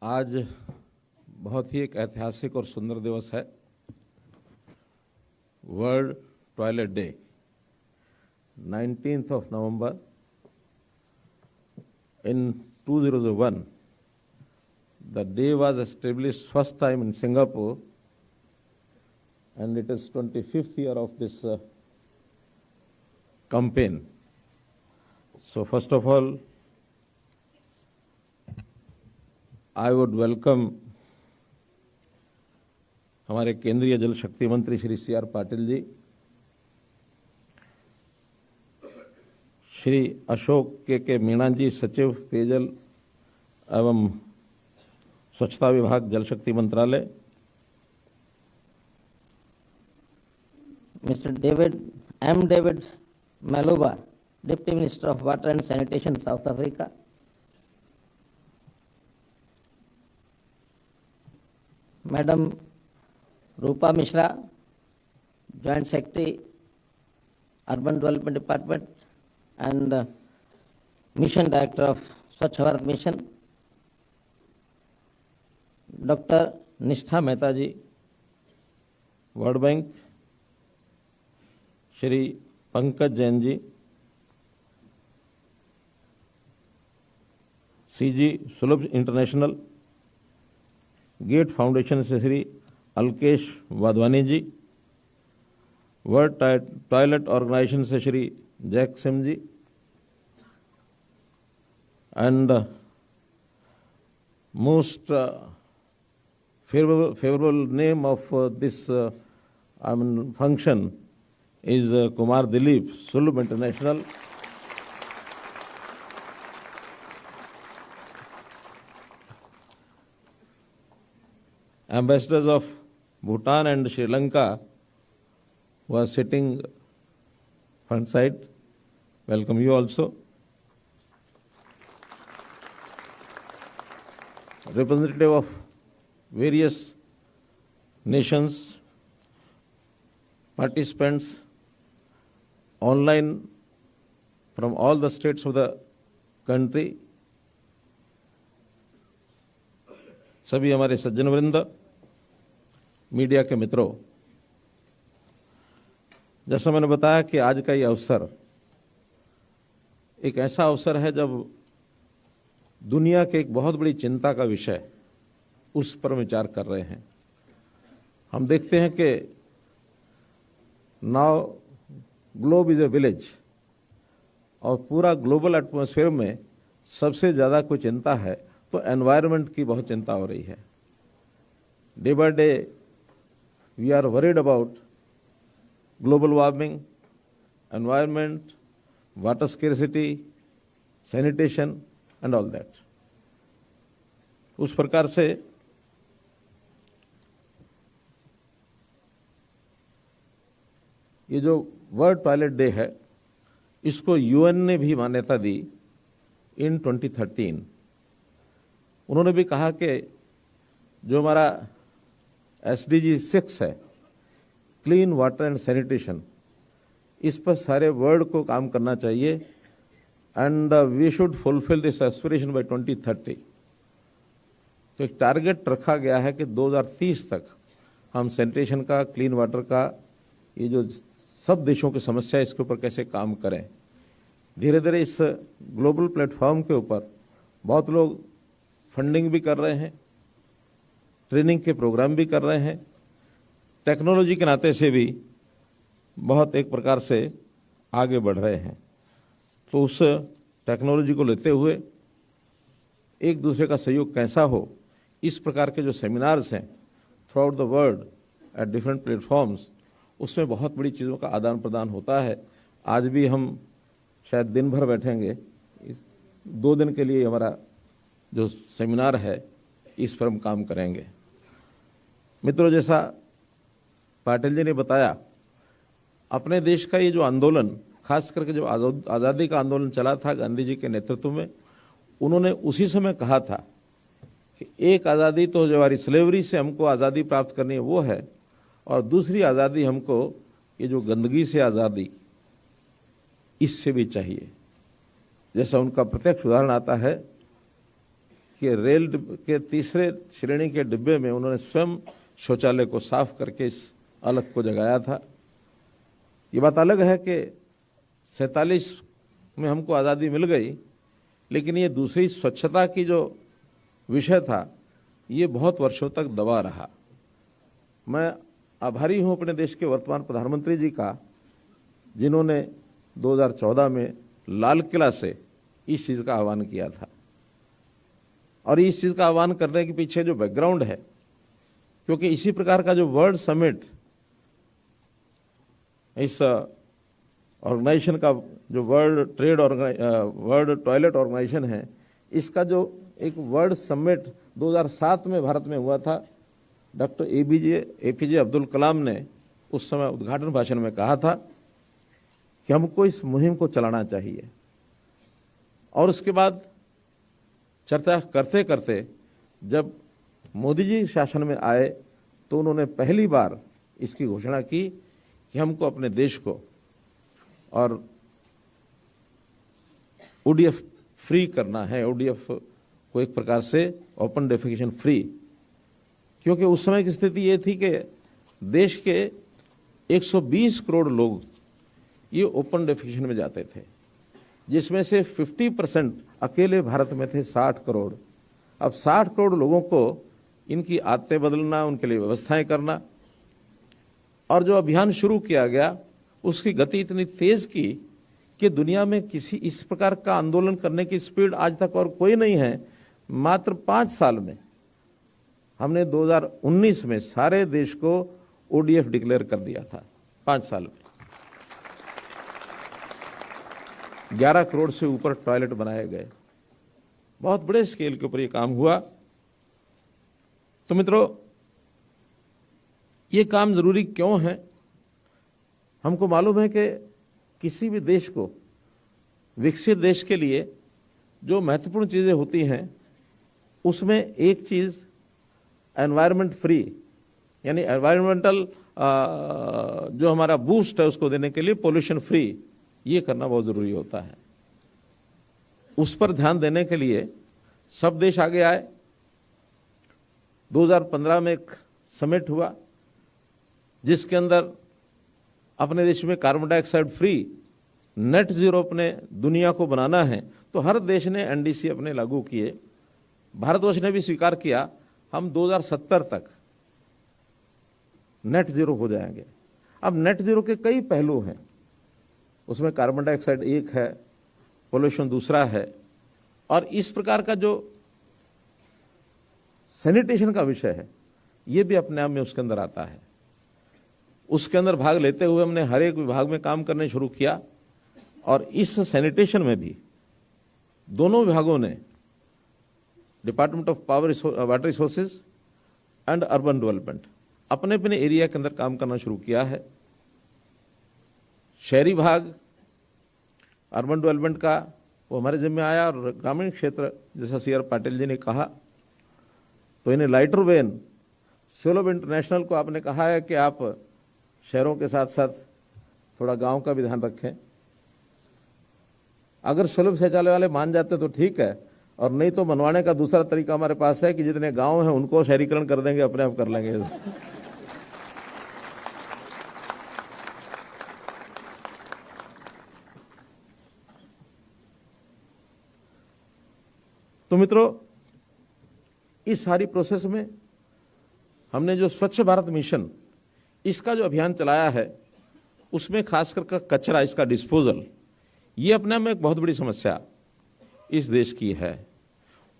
आज बहुत ही एक ऐतिहासिक और सुंदर दिवस है, world toilet day. 19th of November in 2001, the day was established first time in Singapore, and it is 25th year of this campaign. So first of all, I would welcome हमारे केंद्रीय जल शक्ति मंत्री श्री C.R. पाटिल जी, श्री अशोक के मीणा जी, सचिव पेयजल एवं स्वच्छता विभाग, जल शक्ति मंत्रालय, Mr. David Maluba, Deputy Minister of Water and Sanitation, South Africa. Madam Rupa Mishra, Joint Secretary, Urban Development Department and Mission Director of Swachh Bharat Mission. Dr. Nishtha Mehta ji, World Bank, Shri Pankaj Jain ji, CG Sulabh International, Gates Foundation से Shri Alkesh Wadhwani ji, World Toilet Organisation से Shri Jack Sim ji, and most favorable name of this function is Kumar Dilip, Sulub International. Ambassadors of Bhutan and Sri Lanka who are sitting front side, welcome you also. Representative of various nations, participants online from all the states of the country, सभी हमारे सज्जन वृंद, media के मित्रों, जैसा मैंने बताया कि आज का ये अवसर एक ऐसा अवसर है जब दुनिया के एक बहुत बड़ी चिंता का विषय उस पर विचार कर रहे हैं। हम देखते हैं कि now globe is a village, और पूरा ग्लोबल एटमॉस्फेयर में सबसे ज़्यादा कोई चिंता है तो एनवायरनमेंट की बहुत चिंता हो रही है। Day by day we are worried about global warming, environment, water scarcity, sanitation and all that. उस प्रकार से ये जो वर्ल्ड टॉयलेट डे है, इसको UN ने भी मान्यता दी इन 2013। उन्होंने भी कहा कि जो हमारा SDG 6 है, क्लीन वाटर एंड सैनिटेशन, इस पर सारे वर्ल्ड को काम करना चाहिए, and we should fulfil this aspiration by 2030। तो एक टारगेट रखा गया है कि 2030 तक हम सैनिटेशन का, क्लीन वाटर का, ये जो सब देशों की समस्या है, इसके ऊपर कैसे काम करें। धीरे धीरे इस ग्लोबल प्लेटफॉर्म के ऊपर बहुत लोग फंडिंग भी कर रहे हैं, ट्रेनिंग के प्रोग्राम भी कर रहे हैं, टेक्नोलॉजी के नाते से भी बहुत एक प्रकार से आगे बढ़ रहे हैं। तो उस टेक्नोलॉजी को लेते हुए एक दूसरे का सहयोग कैसा हो, इस प्रकार के जो सेमिनार्स हैं through out the world at different platforms, उसमें बहुत बड़ी चीज़ों का आदान प्रदान होता है। आज भी हम शायद दिन भर बैठेंगे, 2 दिन के लिए हमारा जो सेमिनार है इस पर हम काम करेंगे। मित्रों, जैसा पाटिल जी ने बताया, अपने देश का ये जो आंदोलन, खास करके जो आज़ादी का आंदोलन चला था गांधी जी के नेतृत्व में, उन्होंने उसी समय कहा था कि एक आज़ादी तो जो हमारी स्लेवरी से हमको आज़ादी प्राप्त करनी है वो है, और दूसरी आज़ादी हमको ये जो गंदगी से आज़ादी, इससे भी चाहिए। जैसा उनका प्रत्यक्ष उदाहरण आता है कि रेल के तीसरे श्रेणी के डिब्बे में उन्होंने स्वयं शौचालय को साफ करके इस अलग को जगाया था। ये बात अलग है कि 47 में हमको आज़ादी मिल गई, लेकिन ये दूसरी स्वच्छता की जो विषय था ये बहुत वर्षों तक दबा रहा। मैं आभारी हूँ अपने देश के वर्तमान प्रधानमंत्री जी का, जिन्होंने 2014 में लाल किला से इस चीज़ का आह्वान किया था। और इस चीज़ का आह्वान करने के पीछे जो बैकग्राउंड है, क्योंकि इसी प्रकार का जो वर्ल्ड समिट इस ऑर्गेनाइजेशन का जो वर्ल्ड टॉयलेट ऑर्गेनाइजेशन है, इसका जो एक वर्ल्ड समिट 2007 में भारत में हुआ था, डॉक्टर एपीजे अब्दुल कलाम ने उस समय उद्घाटन भाषण में कहा था कि हमको इस मुहिम को चलाना चाहिए। और उसके बाद चर्चा करते करते जब मोदी जी शासन में आए तो उन्होंने पहली बार इसकी घोषणा की कि हमको अपने देश को और ओडीएफ फ्री करना है, ओडीएफ को एक प्रकार से ओपन डेफिकेशन फ्री। क्योंकि उस समय की स्थिति ये थी कि देश के 120 करोड़ लोग ये ओपन डेफिकेशन में जाते थे, जिसमें से 50% अकेले भारत में थे, 60 करोड़। अब 60 करोड़ लोगों को इनकी आदतें बदलना, उनके लिए व्यवस्थाएं करना, और जो अभियान शुरू किया गया उसकी गति इतनी तेज की कि दुनिया में किसी इस प्रकार का आंदोलन करने की स्पीड आज तक और कोई नहीं है। मात्र 5 साल में हमने 2019 में सारे देश को ओडीएफ डिक्लेयर कर दिया था। 5 साल में 11 करोड़ से ऊपर टॉयलेट बनाए गए। बहुत बड़े स्केल के ऊपर ये काम हुआ। तो मित्रों, ये काम जरूरी क्यों है? हमको मालूम है कि किसी भी देश को, विकसित देश के लिए जो महत्वपूर्ण चीज़ें होती हैं उसमें एक चीज़ एनवायरनमेंट फ्री, यानी एनवायरमेंटल जो हमारा बूस्ट है उसको देने के लिए पोल्यूशन फ्री, ये करना बहुत ज़रूरी होता है। उस पर ध्यान देने के लिए सब देश आगे आए। 2015 में एक समिट हुआ जिसके अंदर अपने देश में carbon dioxide free net zero अपने दुनिया को बनाना है, तो हर देश ने एनडीसी अपने लागू किए। भारतवर्ष ने भी स्वीकार किया हम 2070 तक नेट जीरो हो जाएंगे। अब नेट जीरो के कई पहलू हैं, उसमें कार्बन डाइऑक्साइड एक है, पोल्यूशन दूसरा है, और इस प्रकार का जो सैनिटेशन का विषय है ये भी अपने आप में उसके अंदर आता है। उसके अंदर भाग लेते हुए हमने हर एक विभाग में काम करने शुरू किया, और इस सैनिटेशन में भी दोनों विभागों ने, department of water resources and urban development, अपने अपने एरिया के अंदर काम करना शुरू किया है। शहरी भाग अर्बन डेवलपमेंट का वो हमारे जिम्मे आया, और ग्रामीण क्षेत्र जैसा CR पाटिल जी ने कहा, तो इन्हें लाइटर वेन सोलब इंटरनेशनल को आपने कहा है कि आप शहरों के साथ साथ थोड़ा गांव का भी ध्यान रखें। अगर सुलभ शौचालय वाले मान जाते तो ठीक है, और नहीं तो बनवाने का दूसरा तरीका हमारे पास है कि जितने गांव हैं उनको शहरीकरण कर देंगे, अपने आप कर लेंगे। तो मित्रों, इस सारी प्रोसेस में हमने जो स्वच्छ भारत मिशन, इसका जो अभियान चलाया है, उसमें खासकर कचरा, इसका डिस्पोजल, ये अपने में एक बहुत बड़ी समस्या इस देश की है।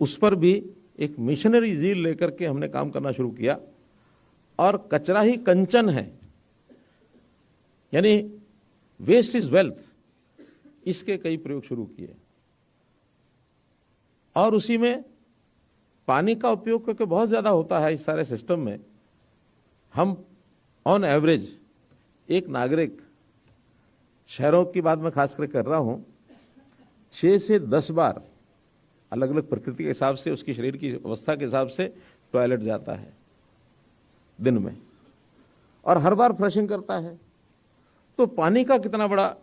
उस पर भी एक मिशनरी जील लेकर के हमने काम करना शुरू किया, और कचरा ही कंचन है, यानी वेस्ट इज वेल्थ, इसके कई प्रयोग शुरू किए। और उसी में पानी का उपयोग क्योंकि बहुत ज़्यादा होता है इस सारे सिस्टम में, हम ऑन एवरेज एक नागरिक, शहरों की बात मैं खास कर रहा हूँ, 6 से 10 बार अलग अलग प्रकृति के हिसाब से, उसकी शरीर की अवस्था के हिसाब से टॉयलेट जाता है दिन में, और हर बार फ्लशिंग करता है। तो पानी का कितना बड़ा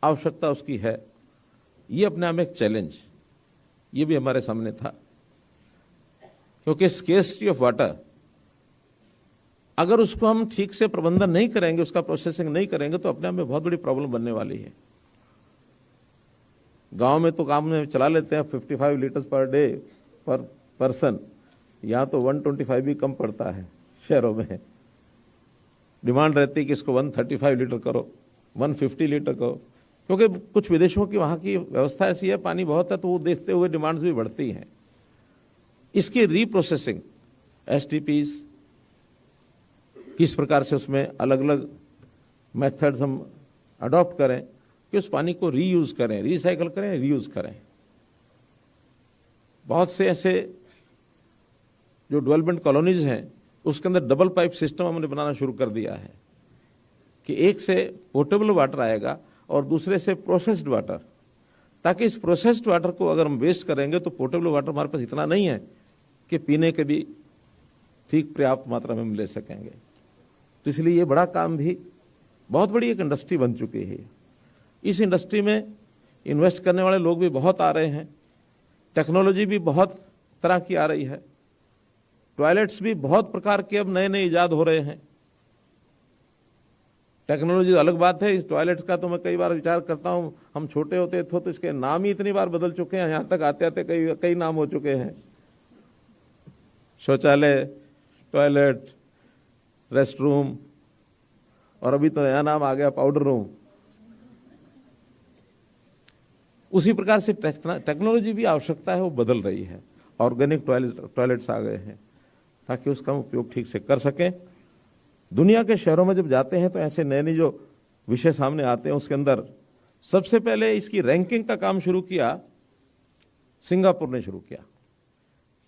आवश्यकता उसकी है, ये अपने आप में एक चैलेंज, ये भी हमारे सामने था। क्योंकि स्केर्सिटी ऑफ वाटर, अगर उसको हम ठीक से प्रबंधन नहीं करेंगे, उसका प्रोसेसिंग नहीं करेंगे, तो अपने आप में बहुत बड़ी प्रॉब्लम बनने वाली है। गांव में तो काम में चला लेते हैं 55 लीटर्स पर डे पर पर्सन, यहाँ तो 125 भी कम पड़ता है। शहरों में डिमांड रहती है कि इसको 135 लीटर करो, 150 लीटर करो, क्योंकि कुछ विदेशों की वहाँ की व्यवस्था ऐसी है, पानी बहुत है, तो वो देखते हुए डिमांड्स भी बढ़ती हैं। इसकी रीप्रोसेसिंग, एसटीपीज, किस प्रकार से उसमें अलग अलग मेथड्स हम अडॉप्ट करें कि उस पानी को रीयूज करें, रिसाइकल करें, रीयूज करें। बहुत से ऐसे जो डेवलपमेंट कॉलोनीज हैं, उसके अंदर डबल पाइप सिस्टम हमने बनाना शुरू कर दिया है कि एक से पोर्टेबल वाटर आएगा और दूसरे से प्रोसेस्ड वाटर, ताकि इस प्रोसेस्ड वाटर को अगर हम वेस्ट करेंगे तो पोर्टेबल वाटर हमारे पास इतना नहीं है कि पीने के भी ठीक पर्याप्त मात्रा में हम ले सकेंगे। तो इसलिए ये बड़ा काम भी, बहुत बड़ी एक इंडस्ट्री बन चुकी है। इस इंडस्ट्री में इन्वेस्ट करने वाले लोग भी बहुत आ रहे हैं, टेक्नोलॉजी भी बहुत तरह की आ रही है, टॉयलेट्स भी बहुत प्रकार के अब नए नए इजाद हो रहे हैं। टेक्नोलॉजी अलग बात है, इस टॉयलेट का तो मैं कई बार विचार करता हूँ, हम छोटे होते थे तो इसके नाम ही इतनी बार बदल चुके हैं, यहाँ तक आते आते कई नाम हो चुके हैं। शौचालय, टॉयलेट, रेस्ट रूम, और अभी तो नया नाम आ गया पाउडर रूम। उसी प्रकार से टेक्नोलॉजी भी आवश्यकता है वो बदल रही है। ऑर्गेनिक टॉयलेट्स आ गए हैं ताकि उसका उपयोग ठीक से कर सकें। दुनिया के शहरों में जब जाते हैं तो ऐसे नए नए जो विषय सामने आते हैं, उसके अंदर सबसे पहले इसकी रैंकिंग का काम शुरू किया सिंगापुर ने शुरू किया।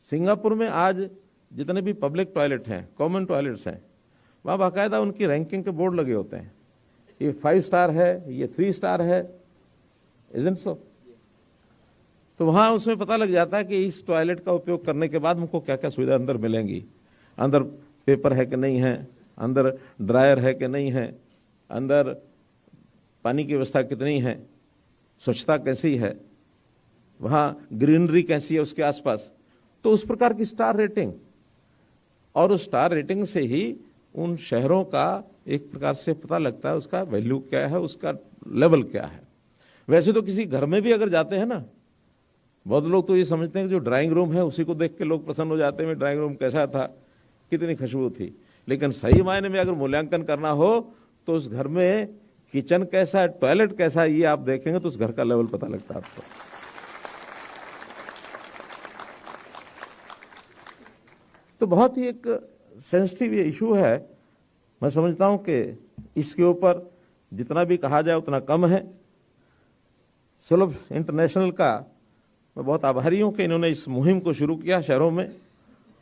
सिंगापुर में आज जितने भी पब्लिक टॉयलेट हैं, कॉमन टॉयलेट्स हैं, वहाँ बाकायदा उनकी रैंकिंग के बोर्ड लगे होते हैं। ये 5 स्टार है, ये 3 स्टार है, इज़न्ट सो? तो वहाँ उसमें पता लग जाता है कि इस टॉयलेट का उपयोग करने के बाद हमको क्या क्या सुविधा अंदर मिलेंगी। अंदर पेपर है कि नहीं है, अंदर ड्रायर है कि नहीं है, अंदर पानी की व्यवस्था कितनी है, स्वच्छता कैसी है, वहाँ ग्रीनरी कैसी है उसके आसपास। तो उस प्रकार की स्टार रेटिंग, और उस स्टार रेटिंग से ही उन शहरों का एक प्रकार से पता लगता है उसका वैल्यू क्या है, उसका लेवल क्या है। वैसे तो किसी घर में भी अगर जाते हैं ना, बहुत लोग तो ये समझते हैं कि जो ड्राइंग रूम है उसी को देख के लोग प्रसन्न हो जाते हैं, ड्राइंग रूम कैसा था, कितनी खुशबू थी। लेकिन सही मायने में अगर मूल्यांकन करना हो तो उस घर में किचन कैसा है, टॉयलेट कैसा है, ये आप देखेंगे तो उस घर का लेवल पता लगता है आपको। तो बहुत ही एक सेंसिटिव ये इशू है। मैं समझता हूं कि इसके ऊपर जितना भी कहा जाए उतना कम है। सुलभ इंटरनेशनल का मैं बहुत आभारी हूं कि इन्होंने इस मुहिम को शुरू किया शहरों में,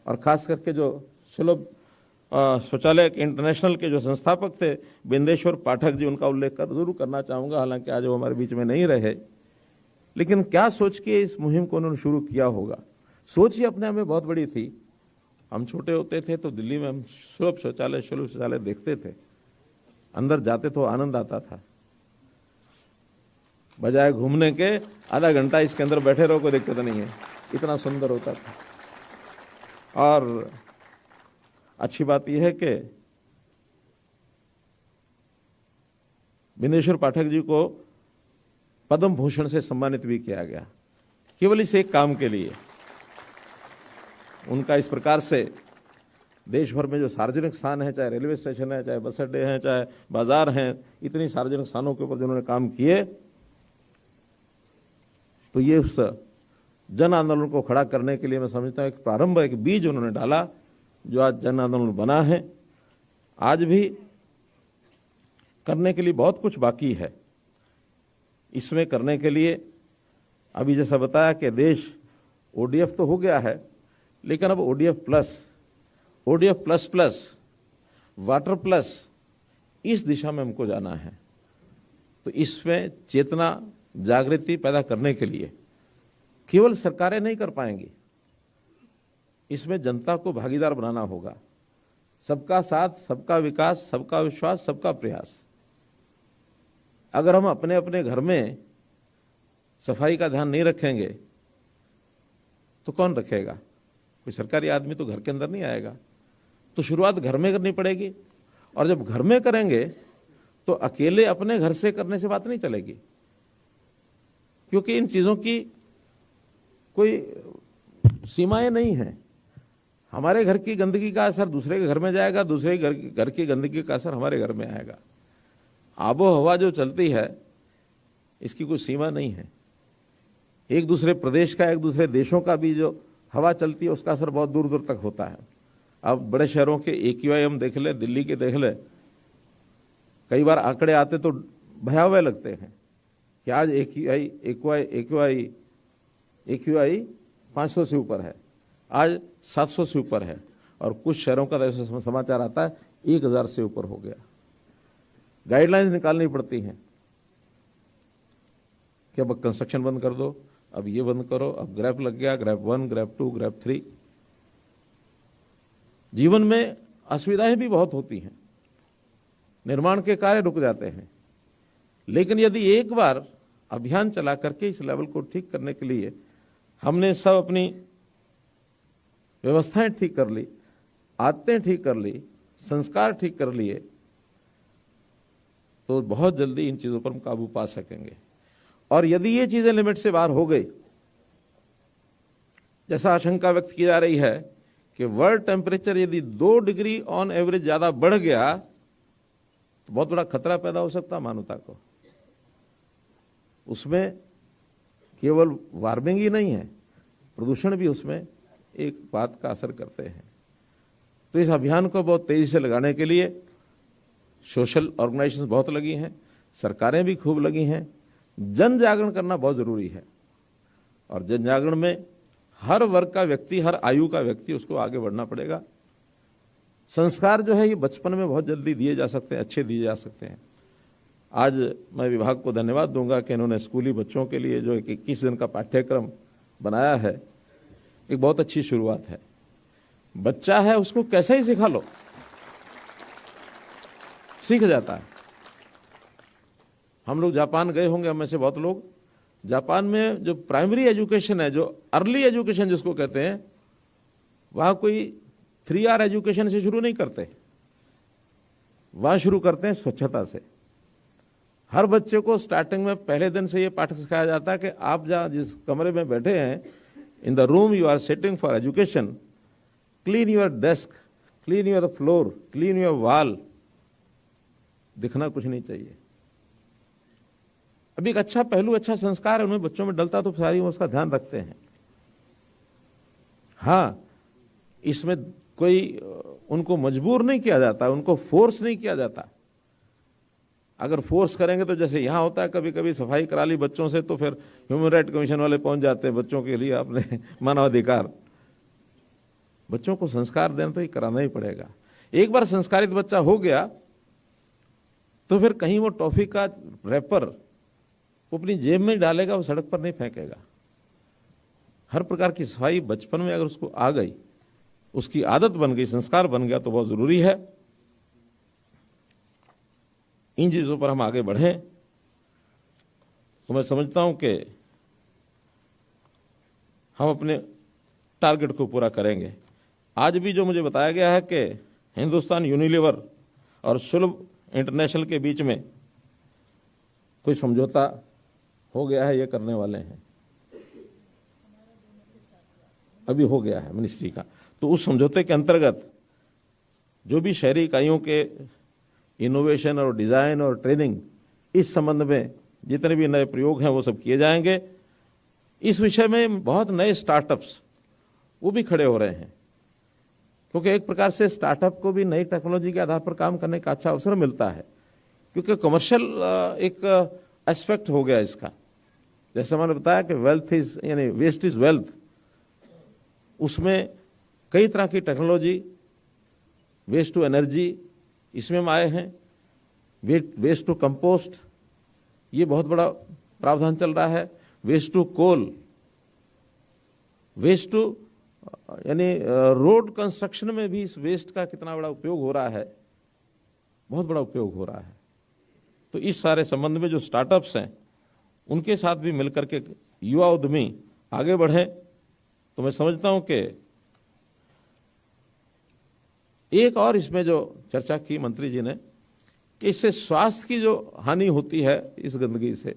और खास करके जो सुलभ शौचालय इंटरनेशनल के जो संस्थापक थे बिंदेश्वर पाठक जी, उनका उल्लेख जरूर करना चाहूँगा। हालांकि आज वो हमारे बीच में नहीं रहे, लेकिन क्या सोच के इस मुहिम को उन्होंने शुरू किया होगा। सोच ही अपने आप में बहुत बड़ी थी। हम छोटे होते थे तो दिल्ली में हम सुलभ शौचालय देखते थे, अंदर जाते तो आनंद आता था। बजाय घूमने के आधा घंटा इसके अंदर बैठे रहो, कोई दिक्कत नहीं है, इतना सुंदर होता था। और अच्छी बात यह है कि बिंदेश्वर पाठक जी को पद्म भूषण से सम्मानित भी किया गया, केवल इस एक काम के लिए। उनका इस प्रकार से देश भर में जो सार्वजनिक स्थान है, चाहे रेलवे स्टेशन है, चाहे बस अड्डे हैं, चाहे बाजार हैं, इतनी सार्वजनिक स्थानों के ऊपर जिन्होंने काम किए, तो ये उस जन आंदोलन को खड़ा करने के लिए मैं समझता हूँ एक प्रारंभ, एक बीज उन्होंने डाला जो आज जन आंदोलन बना है। आज भी करने के लिए बहुत कुछ बाकी है। इसमें करने के लिए अभी जैसा बताया कि देश ODF तो हो गया है, लेकिन अब ODF प्लस, वाटर प्लस, इस दिशा में हमको जाना है। तो इसमें चेतना जागृति पैदा करने के लिए केवल सरकारें नहीं कर पाएंगी, इसमें जनता को भागीदार बनाना होगा। सबका साथ, सबका विकास, सबका विश्वास, सबका प्रयास। अगर हम अपने अपने घर में सफाई का ध्यान नहीं रखेंगे तो कौन रखेगा? कोई सरकारी आदमी तो घर के अंदर नहीं आएगा। तो शुरुआत घर में करनी पड़ेगी, और जब घर में करेंगे तो अकेले अपने घर से करने से बात नहीं चलेगी, क्योंकि इन चीज़ों की कोई सीमाएं नहीं हैं। हमारे घर की गंदगी का असर दूसरे के घर में जाएगा, दूसरे घर की गंदगी का असर हमारे घर में आएगा। आबो हवा जो चलती है इसकी कोई सीमा नहीं है। एक दूसरे प्रदेश का, एक दूसरे देशों का भी जो हवा चलती है उसका असर बहुत दूर दूर तक होता है। अब बड़े शहरों के AQI हम देख ले, दिल्ली के देख ले, कई बार आंकड़े आते तो भयावह लगते हैं कि आज AQI 500 से ऊपर है, आज 700 से ऊपर है, और कुछ शहरों का ऐसा समाचार आता है 1000 से ऊपर हो गया। गाइडलाइंस निकालनी पड़ती हैं कि अब कंस्ट्रक्शन बंद कर दो, अब ये बंद करो, अब ग्रैप लग गया, ग्रैप 1, ग्रैप 2, ग्रैप 3। जीवन में असुविधाएं भी बहुत होती हैं, निर्माण के कार्य रुक जाते हैं, लेकिन यदि एक बार अभियान चला करके इस लेवल को ठीक करने के लिए हमने सब अपनी व्यवस्थाएं ठीक कर ली, आदतें ठीक कर ली, संस्कार ठीक कर लिए, तो बहुत जल्दी इन चीज़ों पर हम काबू पा सकेंगे। और यदि ये चीज़ें लिमिट से बाहर हो गई, जैसा आशंका व्यक्त की जा रही है कि वर्ल्ड टेम्परेचर यदि 2 डिग्री ऑन एवरेज ज़्यादा बढ़ गया तो बहुत बड़ा खतरा पैदा हो सकता है मानवता को। उसमें केवल वार्मिंग ही नहीं है, प्रदूषण भी उसमें एक बात का असर करते हैं। तो इस अभियान को बहुत तेज़ी से लगाने के लिए सोशल ऑर्गेनाइजेशंस बहुत लगी हैं, सरकारें भी खूब लगी हैं। जन जागरण करना बहुत ज़रूरी है, और जन जागरण में हर वर्ग का व्यक्ति, हर आयु का व्यक्ति, उसको आगे बढ़ना पड़ेगा। संस्कार जो है ये बचपन में बहुत जल्दी दिए जा सकते हैं, अच्छे दिए जा सकते हैं। आज मैं विभाग को धन्यवाद दूंगा कि इन्होंने स्कूली बच्चों के लिए जो एक 21 दिन का पाठ्यक्रम बनाया है, एक बहुत अच्छी शुरुआत है। बच्चा है उसको कैसे ही सिखा लो, सीख जाता है। हम लोग जापान गए होंगे, हम में से बहुत लोग। जापान में जो प्राइमरी एजुकेशन है, जो अर्ली एजुकेशन जिसको कहते हैं, वहाँ कोई 3R एजुकेशन से शुरू नहीं करते, वहाँ शुरू करते हैं स्वच्छता से। हर बच्चे को स्टार्टिंग में पहले दिन से ये पाठ सिखाया जाता है कि आप जहाँ जिस कमरे में बैठे हैं, in the room you are sitting for education, clean your desk, clean your floor, clean your wall. दिखना कुछ नहीं चाहिए। अभी एक अच्छा पहलू, अच्छा संस्कार है उनमें बच्चों में डलता, तो सारी उसका ध्यान रखते हैं। हाँ, इसमें कोई उनको मजबूर नहीं किया जाता, उनको फोर्स नहीं किया जाता। अगर फोर्स करेंगे तो जैसे यहाँ होता है, कभी कभी सफाई करा ली बच्चों से तो फिर ह्यूमन राइट कमीशन वाले पहुंच जाते हैं बच्चों के लिए अपने मानवाधिकार। बच्चों को संस्कार देना तो ये कराना ही पड़ेगा। एक बार संस्कारित बच्चा हो गया तो फिर कहीं वो टॉफी का रैपर वो अपनी जेब में डालेगा, वो सड़क पर नहीं फेंकेगा। हर प्रकार की सफाई बचपन में अगर उसको आ गई, उसकी आदत बन गई, संस्कार बन गया, तो बहुत ज़रूरी है। इन चीज़ों पर हम आगे बढ़ें तो मैं समझता हूं कि हम अपने टारगेट को पूरा करेंगे। आज भी जो मुझे बताया गया है कि हिंदुस्तान यूनिलीवर और सुलभ इंटरनेशनल के बीच में कोई समझौता हो गया है, ये करने वाले हैं, अभी हो गया है मिनिस्ट्री का। तो उस समझौते के अंतर्गत जो भी शहरी इकाइयों के इनोवेशन और डिज़ाइन और ट्रेनिंग, इस संबंध में जितने भी नए प्रयोग हैं वो सब किए जाएंगे। इस विषय में बहुत नए स्टार्टअप्स वो भी खड़े हो रहे हैं, क्योंकि एक प्रकार से स्टार्टअप को भी नई टेक्नोलॉजी के आधार पर काम करने का अच्छा अवसर मिलता है, क्योंकि कमर्शियल एक एस्पेक्ट हो गया इसका। जैसे मैंने बताया कि वेल्थ इज यानी वेस्ट इज वेल्थ, उसमें कई तरह की टेक्नोलॉजी, वेस्ट टू एनर्जी इसमें हम आए हैं, वेस्ट टू कंपोस्ट ये बहुत बड़ा प्रावधान चल रहा है, waste to coal, waste to यानी रोड कंस्ट्रक्शन में भी इस वेस्ट का कितना बड़ा उपयोग हो रहा है, बहुत बड़ा उपयोग हो रहा है। तो इस सारे संबंध में जो स्टार्टअप्स हैं उनके साथ भी मिलकर के युवा उद्यमी आगे बढ़ें, तो मैं समझता हूं कि एक और इसमें जो चर्चा की मंत्री जी ने कि इससे स्वास्थ्य की जो हानि होती है इस गंदगी से,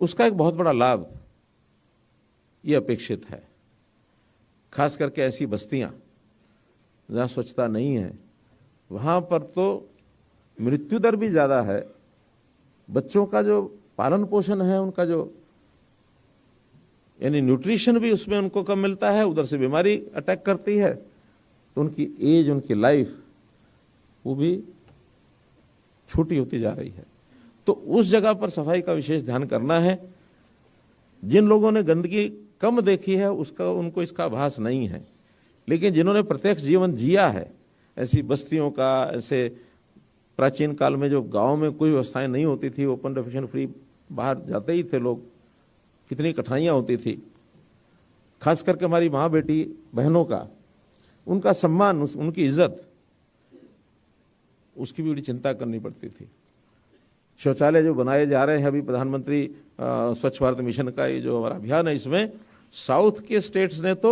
उसका एक बहुत बड़ा लाभ ये अपेक्षित है। खास करके ऐसी बस्तियां जहाँ स्वच्छता नहीं है, वहाँ पर तो मृत्यु दर भी ज़्यादा है, बच्चों का जो पालन पोषण है, उनका जो यानी न्यूट्रिशन भी उसमें उनको कम मिलता है, उधर से बीमारी अटैक करती है, तो उनकी एज, उनकी लाइफ वो भी छोटी होती जा रही है। तो उस जगह पर सफाई का विशेष ध्यान करना है। जिन लोगों ने गंदगी कम देखी है उसका उनको इसका आभास नहीं है, लेकिन जिन्होंने प्रत्यक्ष जीवन जिया है ऐसी बस्तियों का, ऐसे प्राचीन काल में जो गांव में कोई व्यवस्थाएं नहीं होती थी, ओपन डेफिकेशन फ्री बाहर जाते ही थे लोग, कितनी कठिनाइयाँ होती थी। खास करके हमारी माँ बेटी बहनों का, उनका सम्मान, उनकी इज्जत, उसकी भी बड़ी चिंता करनी पड़ती थी। शौचालय जो बनाए जा रहे हैं अभी प्रधानमंत्री स्वच्छ भारत मिशन का ये जो हमारा अभियान है, इसमें साउथ के स्टेट्स ने तो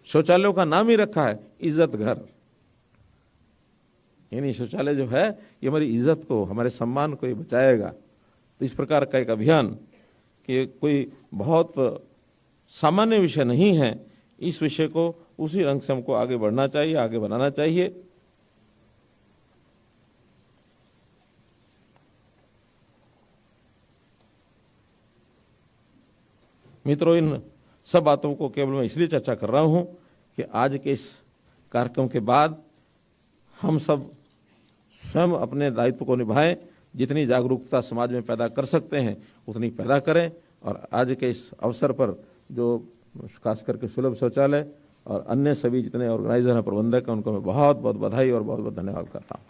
शौचालयों का नाम ही रखा है इज्जत घर। यानी शौचालय जो है ये हमारी इज्जत को, हमारे सम्मान को ये बचाएगा। तो इस प्रकार का एक अभियान कि कोई बहुत सामान्य विषय नहीं है, इस विषय को उसी रंग से हमको आगे बढ़ना चाहिए, आगे बनाना चाहिए। मित्रों, इन सब बातों को केवल मैं इसलिए चर्चा कर रहा हूं कि आज के इस कार्यक्रम के बाद हम सब स्वयं अपने दायित्व को निभाएं, जितनी जागरूकता समाज में पैदा कर सकते हैं उतनी पैदा करें। और आज के इस अवसर पर जो खास करके सुलभ शौचालय और अन्य सभी जितने ऑर्गेनाइजर हैं, प्रबंधक हैं, उनको मैं बहुत बहुत बधाई और बहुत बहुत धन्यवाद करता हूँ।